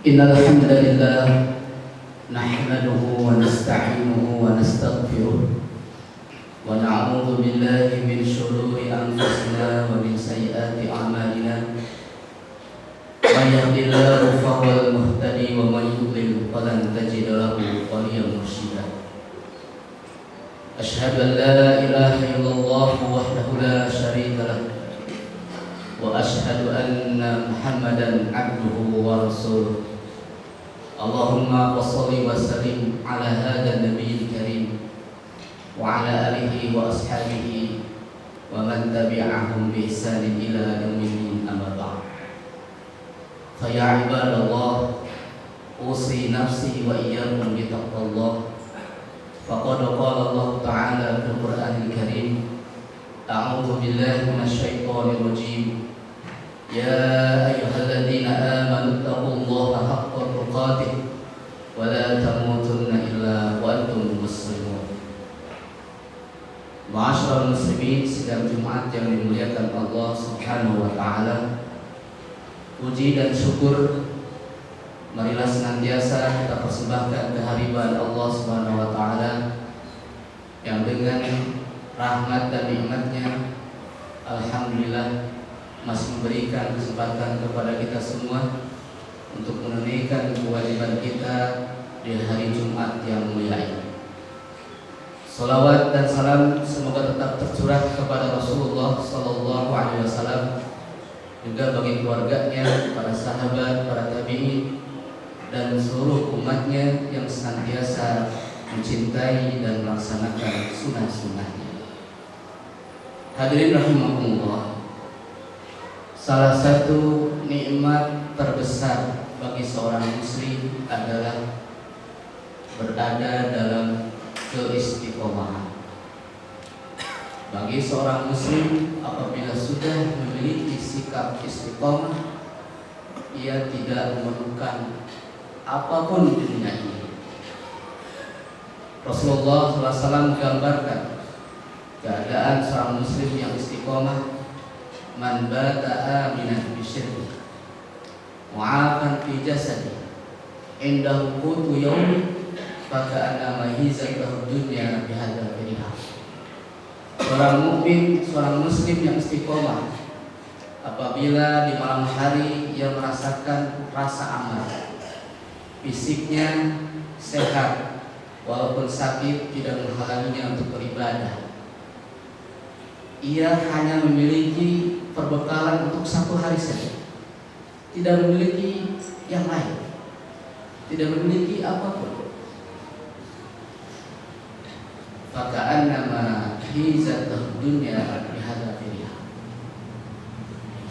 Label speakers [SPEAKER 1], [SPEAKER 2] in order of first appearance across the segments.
[SPEAKER 1] Innal hamdalillah nahmaduhu wa nasta'inuhu wa nastaghfiruh wa na'udzu billahi min shururi anfusina wa min sayyiati a'malina. Man yahdihillahu fahuwal muhtadi wa man yudlil falan tajida lahu waliyyan mursyida. Asyhadu an la ilaha illallah wahdahu la syarika lah wa asyhadu anna Muhammadan abduhu wa rasuluh. Allahumma shalli wa sallim ala hadzal nabiyil karim wa ala alihi wa ashabihi wa man tabi'ahum bi ihsanin ila yaumil din, amma ba'd. Fa ya ibadallah, usi nafsi wa iyyakum bi taqwallah. Faqad qala Allah ta'ala fil Qur'anil Karim, a'udzu billahi minasyaitonir rajim. Ya ayyuhalladzina amanu taqullaha haqqa tuqatih wa la tamutunna illa wa antum muslimun. Ma'asyiral muslimin, sidang Jumat yang dimuliakan Allah Subhanahu wa taala. Puji dan syukur marilah senantiasa kita persembahkan kehadiran Allah Subhanahu wa taala yang dengan rahmat dan nikmat-Nya alhamdulillah masih memberikan kesempatan kepada kita semua untuk menunaikan kewajiban kita di hari Jumat yang mulia ini. Salawat dan salam semoga tetap tercurah kepada Rasulullah sallallahu alaihi wasallam, juga bagi keluarganya, para sahabat, para tabi'in, dan seluruh umatnya yang senantiasa mencintai dan melaksanakan sunnah-sunnahnya. Hadirin rahimakumullah, salah satu nikmat terbesar bagi seorang muslim adalah berada dalam keistiqomahan. Bagi seorang muslim, apabila sudah memiliki sikap istiqomah, ia tidak memerlukan apapun di dunia ini. Rasulullah SAW menggambarkan keadaan seorang muslim yang istiqomah. Man bata aminan bisyirki mu'afan fi jasadi indahu qutu yawmi faka'anna mahizat lahu dunya bihadzal firiha. Seorang mukmin, seorang muslim yang istiqomah, apabila di malam hari ia merasakan rasa aman, fisiknya sehat, walaupun sakit tidak menghalanginya untuk beribadah. Ia hanya memiliki perbekalan untuk satu hari saja, tidak memiliki yang lain, tidak memiliki apapun. Faka'annama hizat dunya bihadzal firiha.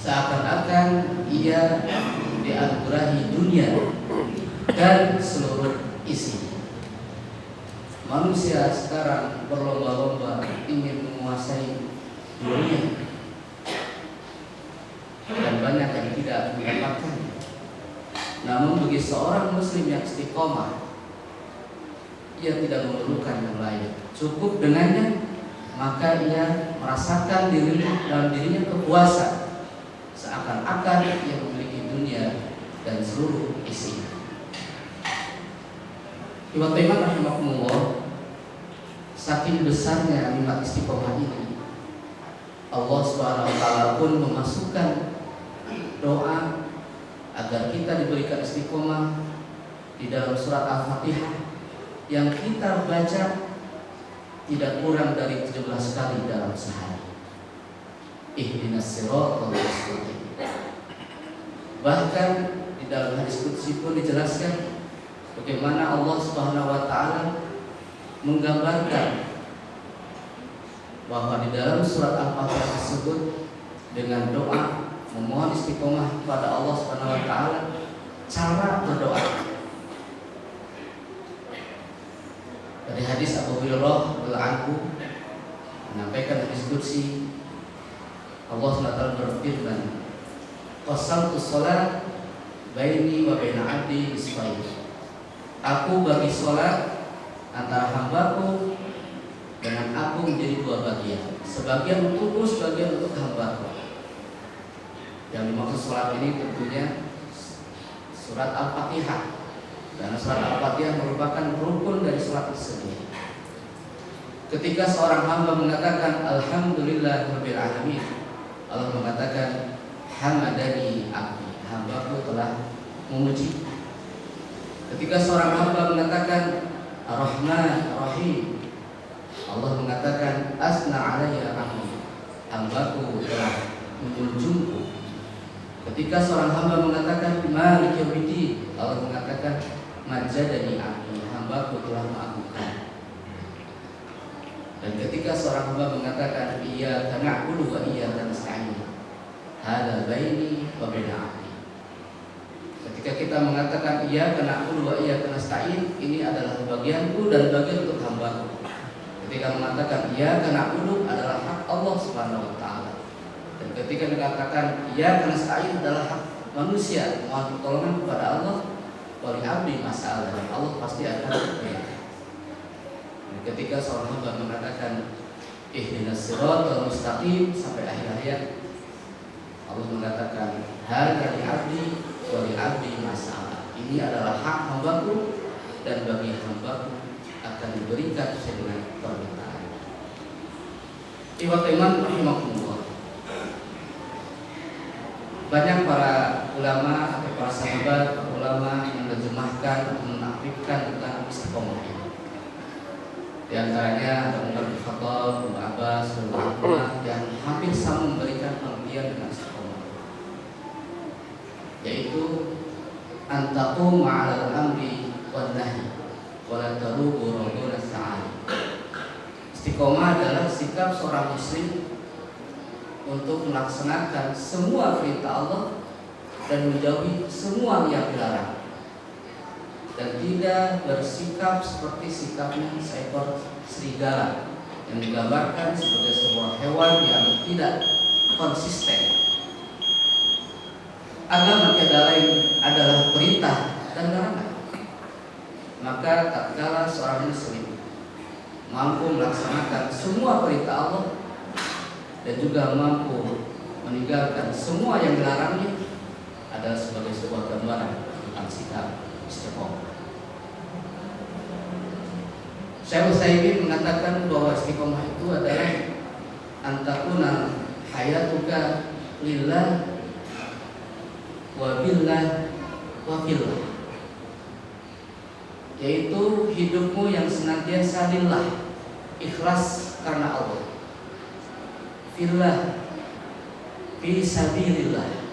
[SPEAKER 1] Seakan-akan ia dianugerahi dunia dan seluruh isinya. Manusia sekarang berlomba-lomba ingin menguasai dunia, dan banyak yang tidak mendapatkannya. Namun bagi seorang muslim yang istiqomah, ia tidak memerlukan yang lain. Cukup dengannya, maka ia merasakan dalam dirinya kepuasan, seakan-akan ia memiliki dunia dan seluruh isinya. Ibu iman rahimakumullah, saking besarnya nikmat istiqomah ini, Allah Subhanahu wa taala pun memasukkan doa agar kita diberikan istiqomah di dalam surat Al-Fatihah yang kita baca tidak kurang dari 17 kali dalam sehari. Ihdinas siratal mustaqim. Bahkan di dalam hadis qudsi pun dijelaskan bagaimana Allah Subhanahu wa taala menggambarkan bahwa di dalam surat Al-Fatihah tersebut dengan doa memohon istiqomah kepada Allah Subhanahu wa taala, cara berdoa. Dari hadis Abu Hurairah radhiyallahu anhu menyampaikan hadis qudsi, Allah SWT berfirman, qasamtu shalat baini wa baina 'abdi nisfain. Aku bagi salat antara hambaku dengan aku menjadi dua bagian, sebagian untukku, sebagian untuk hambaku. Yang dimaksud salat ini tentunya surat Al-Fatihah. Karena surat Al-Fatihah merupakan rukun dari surat tersebut. Ketika seorang hamba mengatakan Alhamdulillahirabbil alamin, Allah mengatakan hamadani abdi, hambaku telah memuji. Ketika seorang hamba mengatakan Ar-Rahman Ar-Rahim, Allah mengatakan asna alayya abdi, hambaku telah menjunjungku. Ketika seorang hamba mengatakan Malik yaumiddin, Allah mengatakan majadani abdi, hambaku telah mengagungkan. Dan ketika seorang hamba mengatakan iyyaka na'budu wa iyyaka nasta'in, hada baini wa baina abdi. Ketika kita mengatakan iyyaka na'budu wa iyyaka nasta'in, ini adalah bagianku dan bagian untuk hambaku. Ketika mengatakan iyyaka na'budu adalah hak Allah Subhanahu wa taala. Dan ketika dikatakan iyyaka nasta'in adalah hak manusia, mohon pertolongan kepada Allah. Wali abdi masalah, Allah pasti akan berjaya. Ketika seorang hamba mengatakan ihdinas siratal mustaqim sampai akhir ayat, Allah mengatakan hadza li abdi wa li abdi masalah. Ini adalah hak hambaku dan bagi hambaku akan diberikan sesuai dengan permintaan. Ikhwatul iman rahimakumullah. Banyak para ulama atau para sahabat, para ulama yang menerjemahkan atau menakwilkan tentang istiqomah ini. Di antaranya ada Umar bin Khattab, Ibnu Abbas, yang hampir sama memberikan pengertian dengan istiqomah, yaitu antaqum ma'al amri wan nahi wa la tarubu raguna sa'al. Istiqomah adalah sikap seorang muslim untuk melaksanakan semua perintah Allah dan menjauhi semua yang dilarang, dan tidak bersikap seperti sikapnya seekor serigala yang digambarkan sebagai sebuah hewan yang tidak konsisten. Agama tiada lain adalah perintah dan larangan. Maka tatkala seorang muslim mampu melaksanakan semua perintah Allah dan juga mampu meninggalkan semua yang dilarangnya, adalah sebagai sebuah gambaran tentang sikap istiqomah. Syekh Utsaimin mengatakan bahwa istiqomah itu adalah antakuna hayatuka lillah wa billah wa fillah, yaitu hidupmu yang senantiasa lillah, ikhlas karena Allah, fillah, fi sabilillah,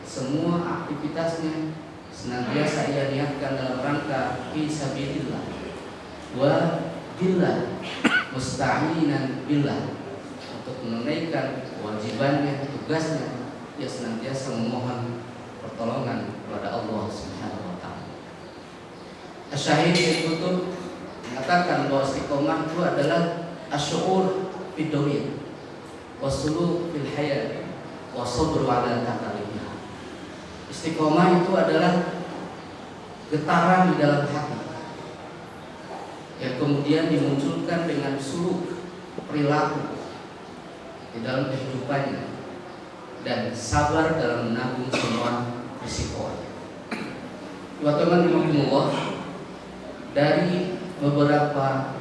[SPEAKER 1] semua aktivitasnya senantiasa ia niatkan dalam rangka fi sabilillah, wa billah, musta'inan billah, untuk menunaikan kewajibannya, tugasnya, ia senantiasa memohon pertolongan kepada Allah Subhanahu wa taala. Asy-Syahid Qutb mengatakan bahwa istiqomah itu adalah asy'ur fid dunya wasulu fil hayat wasabru ala takalifnya. Istiqomah itu adalah getaran di dalam hati yang kemudian dimunculkan dengan suluk perilaku di dalam kehidupannya dan sabar dalam menanggung semua risiko. Teman-teman, dari beberapa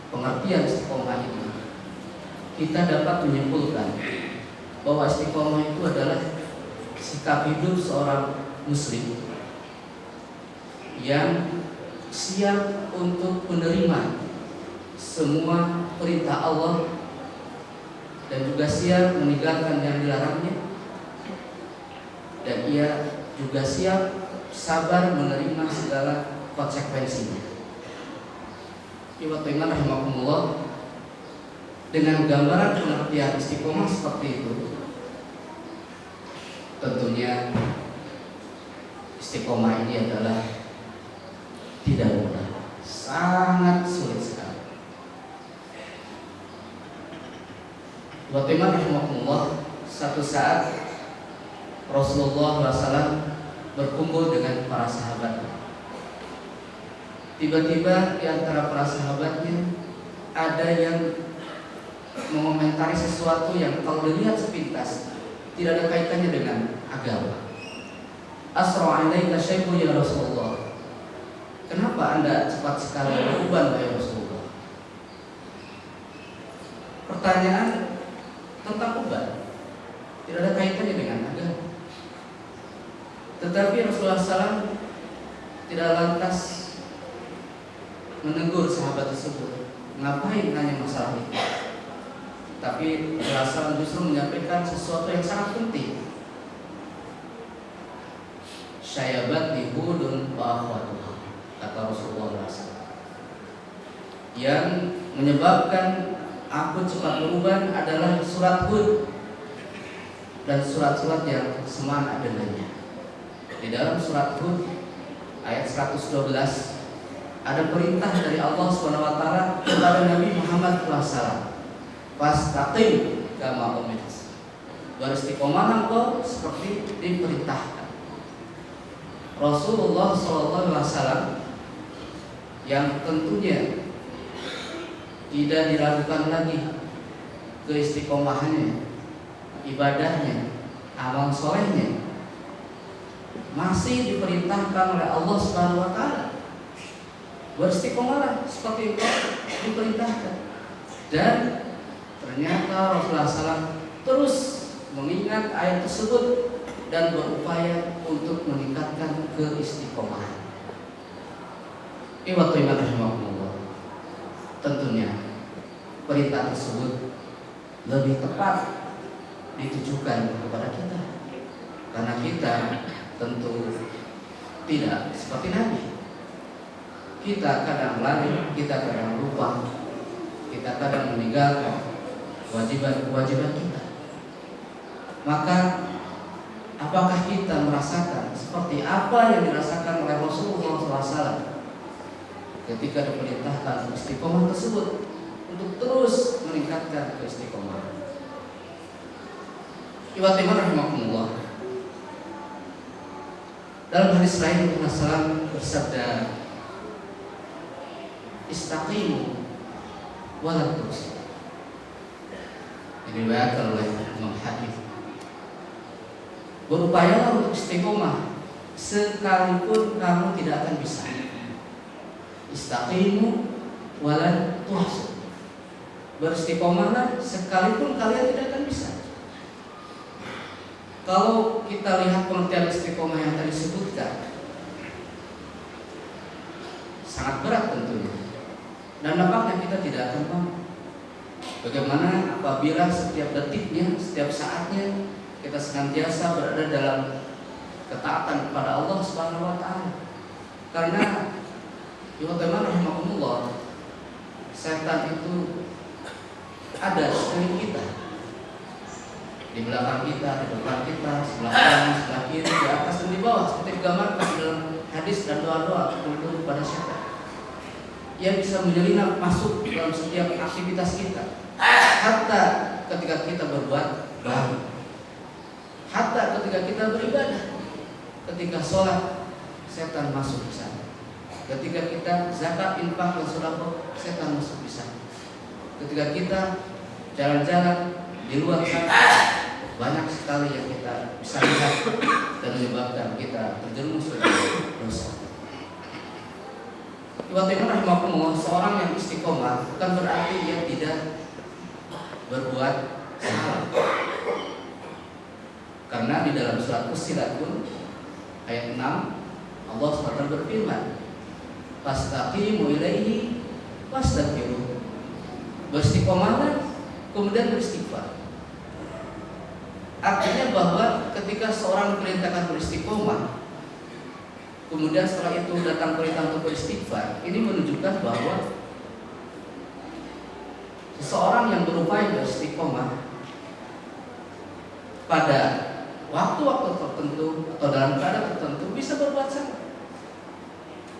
[SPEAKER 1] pengertian istiqomah ini kita dapat menyimpulkan bahwa istiqomah itu adalah sikap hidup seorang muslim yang siap untuk menerima semua perintah Allah dan juga siap meninggalkan yang dilarangnya, dan ia juga siap sabar menerima segala konsekuensinya. Ikhwatul iman rahimakumullah, dengan gambaran pengertian istiqomah seperti itu, tentunya istiqomah ini adalah tidak mudah, sangat sulit sekali. Ikhwatul iman rahimakumullah, satu saat Rasulullah SAW berkumpul dengan para sahabatnya. Tiba-tiba di antara para sahabatnya ada yang mengomentari sesuatu yang kalau dilihat sepintas tidak ada kaitannya dengan agama. asra alaika syai'un ya Rasulullah. Kenapa Anda cepat sekali beruban ya Rasulullah? Pertanyaan tentang uban tidak ada kaitannya dengan agama. Tetapi Rasulullah SAW tidak lantas menegur sahabat tersebut, ngapain nanya masalah itu. Tapi Rasulullah SAW justru menyampaikan sesuatu yang sangat penting. Syayabati hudun wa akhwatuha, kata Rasulullah SAW. Yang menyebabkan aku cepat beruban adalah surat Hud dan surat-surat yang semakna dengannya. Di dalam surat Hud ayat 112 ada perintah dari Allah SWT kepada Nabi Muhammad SAW. Fastaqim kama umirt. Beristiqomah engkau seperti diperintahkan. Rasulullah SAW yang tentunya tidak diragukan lagi keistiqomahannya, ibadahnya, amal solehnya, masih diperintahkan oleh Allah Subhanahu wa taala. Beristiqomahlah seperti itu diperintahkan. Dan ternyata Rasulullah SAW terus mengingat ayat tersebut dan berupaya untuk meningkatkan keistiqomahan. Ikhwatu iman rahimakumullah. Tentunya perintah tersebut lebih tepat ditujukan kepada kita, karena kita tentu tidak seperti Nabi. Kita kadang lari, kita kadang lupa, kita kadang meninggalkan kewajiban-kewajiban kita. Maka apakah kita merasakan seperti apa yang dirasakan oleh Rasulullah SAW ketika diperintahkan istiqomah tersebut untuk terus meningkatkan keistiqomahan? Ikhwati rahimakumullah. Dalam hadis lain Rasulullah bersabda, istaqimu wa la tuksiru. Ini diriwayatkan oleh Imam Hakim. Berupayalah untuk istiqomah sekalipun kamu tidak akan bisa. Istaqimu wa la tuksiru. Beristiqomahlah sekalipun kalian tidak akan bisa. Kalau kita lihat pengertian istiqomah yang tadi disebutkan, sangat berat tentunya, dan nampaknya kita tidak akan mampu. Bagaimana apabila setiap detiknya, setiap saatnya kita senantiasa berada dalam ketaatan kepada Allah Subhanahu wa taala. Karena teman-teman rahimakumullah, setan itu ada di sekeliling kita, di belakang kita, di depan kita, sebelah kanan, sebelah kiri, di atas dan di bawah, seperti digambarkan dalam hadis dan doa-doa tertentu kepada setan. Ia bisa menyelinap masuk dalam setiap aktivitas kita, hatta ketika kita berbuat baik, hatta ketika kita beribadah, ketika sholat, setan masuk di sana. Ketika kita zakat, infak, dan sedekah, setan masuk di sana. Ketika kita jalan-jalan di luar sana, banyak sekali yang kita bisa lihat dan menyebabkan kita terjerumus ke dosa. Ikhwatiman rahimakumullah, seorang yang istiqomah bukan berarti dia tidak berbuat salah. Karena di dalam surat Fussilat pun ayat 6 Allah SWT berfirman, fastaqimu ilaihi wastaghfiruh. Beristiqomahlah kemudian beristighfar. Artinya bahwa ketika seorang diperintahkan beristiqomah, kemudian setelah itu datang perintah untuk beristighfar, ini menunjukkan bahwa seseorang yang berupaya beristiqomah pada waktu-waktu tertentu atau dalam keadaan tertentu bisa berbuat salah,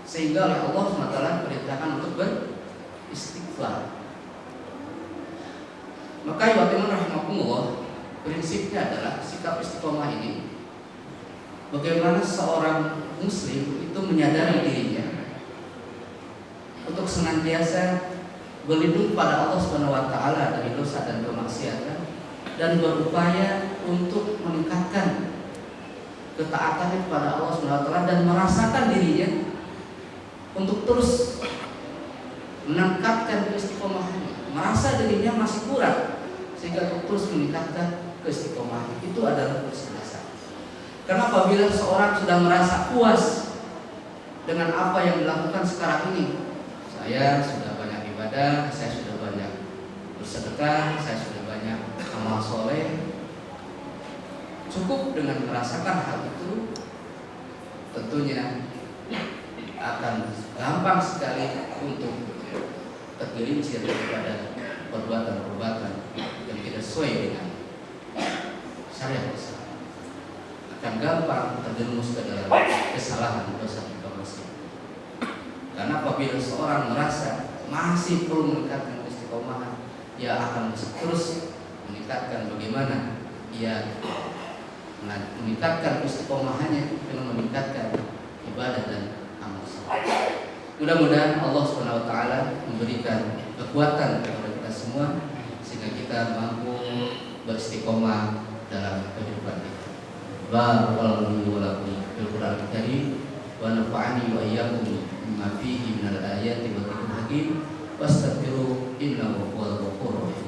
[SPEAKER 1] sehingga oleh Allah SWT perintahkan untuk beristighfar. Maka ikhwatiman rahimakumullah, prinsipnya adalah sikap istiqomah ini, bagaimana seorang muslim itu menyadari dirinya untuk senantiasa berlindung pada Allah Subhanahu wa taala dari dosa dan kemaksiatan, dan berupaya untuk meningkatkan ketaatannya kepada Allah SWT dan merasakan dirinya untuk terus meningkatkan keistiqomahannya, merasa dirinya masih kurang sehingga untuk terus meningkatkan keistiqomahan. Itu adalah kesuksesan. Karena apabila seorang sudah merasa puas dengan apa yang dilakukan sekarang ini, saya sudah banyak ibadah, saya sudah banyak bersedekah, saya sudah banyak amal soleh, cukup dengan merasakan hal itu, tentunya akan gampang sekali untuk tergelincir daripada perbuatan-perbuatan yang tidak sesuai dengan syariat Islam, akan gampang terjerumus ke dalam kesalahan dosa kemaksiatan. Karena apabila seorang merasa masih perlu meningkatkan istiqomah, ia akan terus meningkatkan bagaimana ia meningkatkan istiqomahannya dengan meningkatkan ibadah dan amal saleh. Mudah-mudahan Allah SWT memberikan kekuatan kepada kita semua sehingga kita mampu beristiqomah dalam kehidupan kita. Barakallahu wa lakum fil Qur'anil Karim wa nafa'ani wa iyyakum bima fihi minal ayati wa dzikril hakim wastaghfiru innahu huwal ghafurur rahim.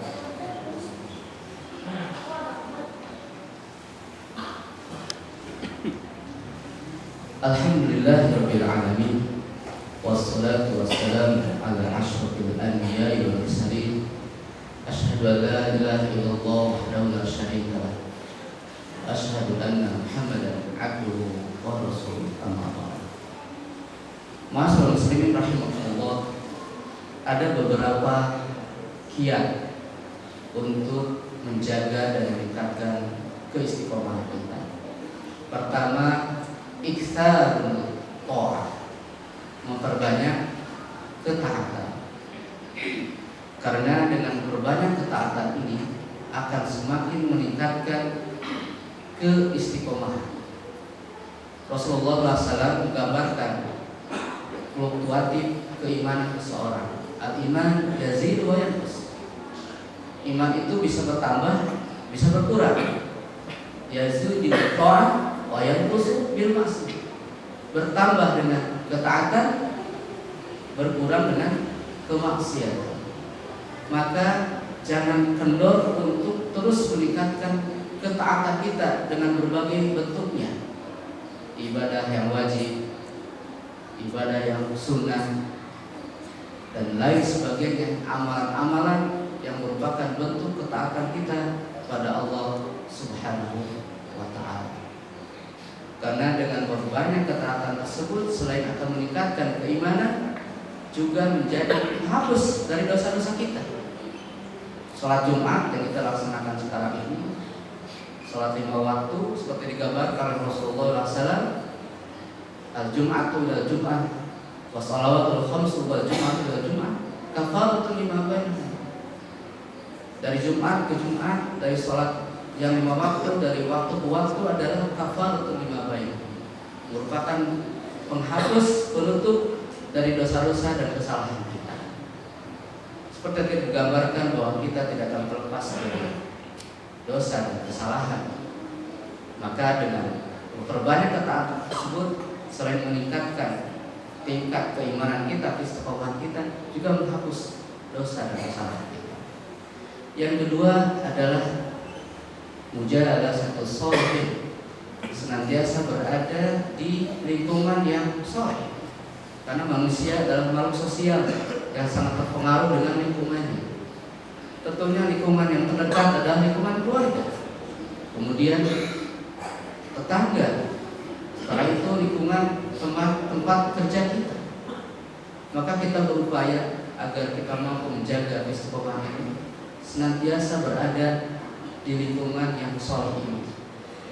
[SPEAKER 1] Alhamdulillahirabbil alamin wassalatu wassalamu ala asyrofil anbiya'i wal mursalin. Asyhadu an la ilaha illallah wahdahu la syarika lah. Asyhadu anna Muhammadan abduhu wa rasuluh. Amma ba'd. Ma'asyiral muslimin rahimakumullah, ada beberapa kiat untuk menjaga dan meningkatkan keistiqomahan kita. Pertama, iktsarul ta'ah, memperbanyak ketaatan. Karena dengan berbanyak ketaatan ini akan semakin meningkatkan keistiqomahan. Rasulullah SAW menggambarkan fluktuatif keimanan seseorang. Al-iman yazid wa yanqus. Iman itu bisa bertambah, bisa berkurang. Yazid bil ta'ah wa yanqus bil ma'siyah. Bertambah dengan ketaatan, berkurang dengan kemaksiatan. Maka jangan kendor untuk terus meningkatkan ketaatan kita dengan berbagai bentuknya. Ibadah yang wajib, ibadah yang sunnah, dan lain sebagainya, amalan-amalan yang merupakan bentuk ketaatan kita pada Allah Subhanahu wa ta'ala. Karena dengan berbanyak ketaatan tersebut selain akan meningkatkan keimanan, juga menjadi penghapus dari dosa-dosa kita. Salat Jumat yang kita laksanakan sekarang ini, salat 5 waktu seperti digambarkan oleh Rasulullah SAW. Al-Jum'atu ila Jum'ah wa salawatul khamsu wal Jum'atu ila Jum'ah kafaratun lima bainahum. Dari Jumat ke Jumat, dari salat yang 5 waktu, dari waktu ke waktu adalah kafaratun lima bainahum, merupakan penghapus, penutup dari dosa-dosa dan kesalahan kita. Seperti yang digambarkan bahwa kita tidak akan terlepas dari dosa dan kesalahan. Maka dengan memperbanyak ketaatan tersebut, selain meningkatkan tingkat keimanan kita, keistiqomahan kita, juga menghapus dosa dan kesalahan kita. Yang kedua adalah mujahadah satu sholihin, senantiasa berada di lingkungan yang sholih. Karena manusia adalah makhluk sosial yang sangat terpengaruh dengan lingkungannya. Tentunya lingkungan yang terdekat adalah lingkungan keluarga, kemudian tetangga, setelah itu lingkungan tempat kerja kita. Maka kita berupaya agar kita mampu menjaga istiqomah ini, senantiasa berada di lingkungan yang sholih ini.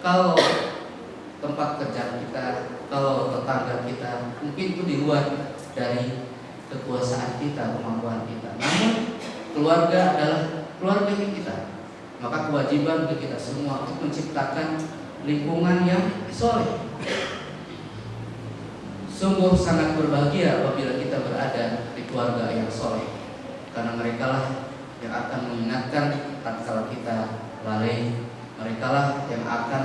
[SPEAKER 1] Kalau tempat kerja kita, kalau tetangga kita mungkin itu di luar dari kekuasaan kita, kemampuan kita, namun keluarga adalah keluarga kita. Maka kewajiban bagi kita semua untuk menciptakan lingkungan yang soleh. Sungguh sangat berbahagia apabila kita berada di keluarga yang soleh, karena mereka lah yang akan mengingatkan tatkala kita lalai, mereka lah yang akan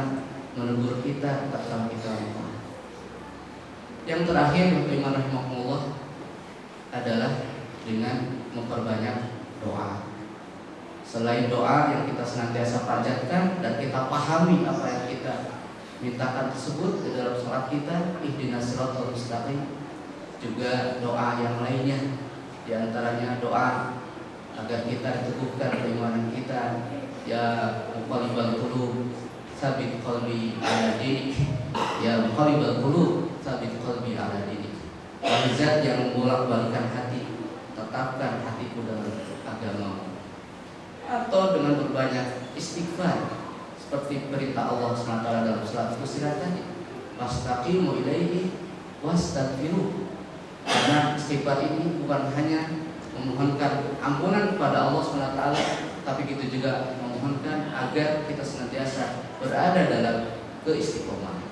[SPEAKER 1] menegur kita tatkala kita lupa. Yang terakhir, iman rahimahullah, adalah dengan memperbanyak doa. Selain doa yang kita senantiasa panjatkan dan kita pahami apa yang kita mintakan tersebut di dalam salat kita, ihdinas siratal mustaqim, juga doa yang lainnya, di antaranya doa agar kita diteguhkan keimanan kita, ya muqallibal qulub tsabit qalbi ala dinik, ya muqallibal qulub tsabit qalbi ala dinik. Wahai Zat yang membolak-balikkan hati, tetapkan hatiku dalam agamamu. Atau dengan berbanyak istighfar, seperti perintah Allah SWT dalam surat Fussilat tadi, wastaqimu ilaihi wastaghfiruh. Karena istighfar ini bukan hanya memohonkan ampunan kepada Allah SWT, tapi kita juga memohonkan agar kita senantiasa berada dalam keistiqomahan.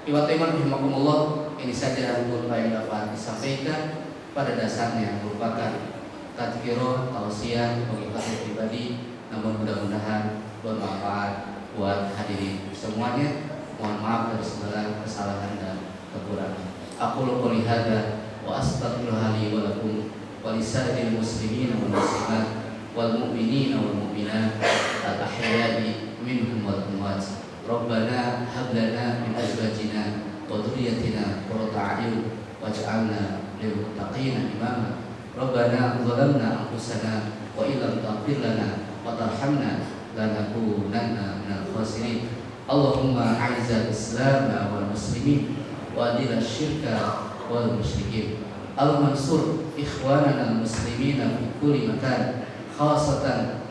[SPEAKER 1] Ikhwatiman rahimakumullah, ini saja beberapa yang dapat disampaikan. Pada dasarnya merupakan tadzkirah, tausiah bagi saya pribadi, namun mudah-mudahan bermanfaat buat hadirin semuanya. Mohon maaf dari segala kesalahan dan kekurangan. Aqulu qouli hadza wa astaghfirullaha li wa lakum wa lisairil muslimin wal muslimat wal mu'minina wal mu'minat al ahya'i minhum wal amwat. Rabbana hab lana min azwajina wa dhurriyyatina qurrata a'yun waj'alna lil muttaqina imama. Rabbana zalamna anfusana wa illam taghfir lana wa tarhamna lanakunanna minal khasirin. Allahumma a'izz al-islam wal muslimin wa adil asy-syirka wal musyrikin. Allahumma ansur ikhwanana al-muslimina fi kulli makan, khasatan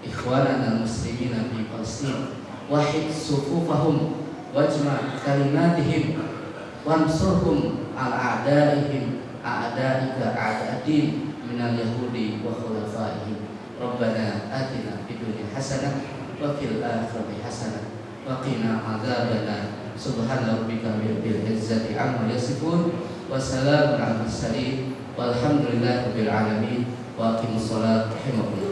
[SPEAKER 1] ikhwanana al-muslimina fi Palestin. Wahid sufufahum wajma' kalimatihim wansurhum ala a'daihim a'daika a'dadin minal yahudi wa khulafaihim. Rabbana atina fid dunya hasanah wa fil akhirati hasanah wa qina adzabannar. Subhana rabbika rabbil izzati amma yasifun wa salamun alal mursalin walhamdulillahi rabbil alamin. Wa aqimus shalah rahimakumullah.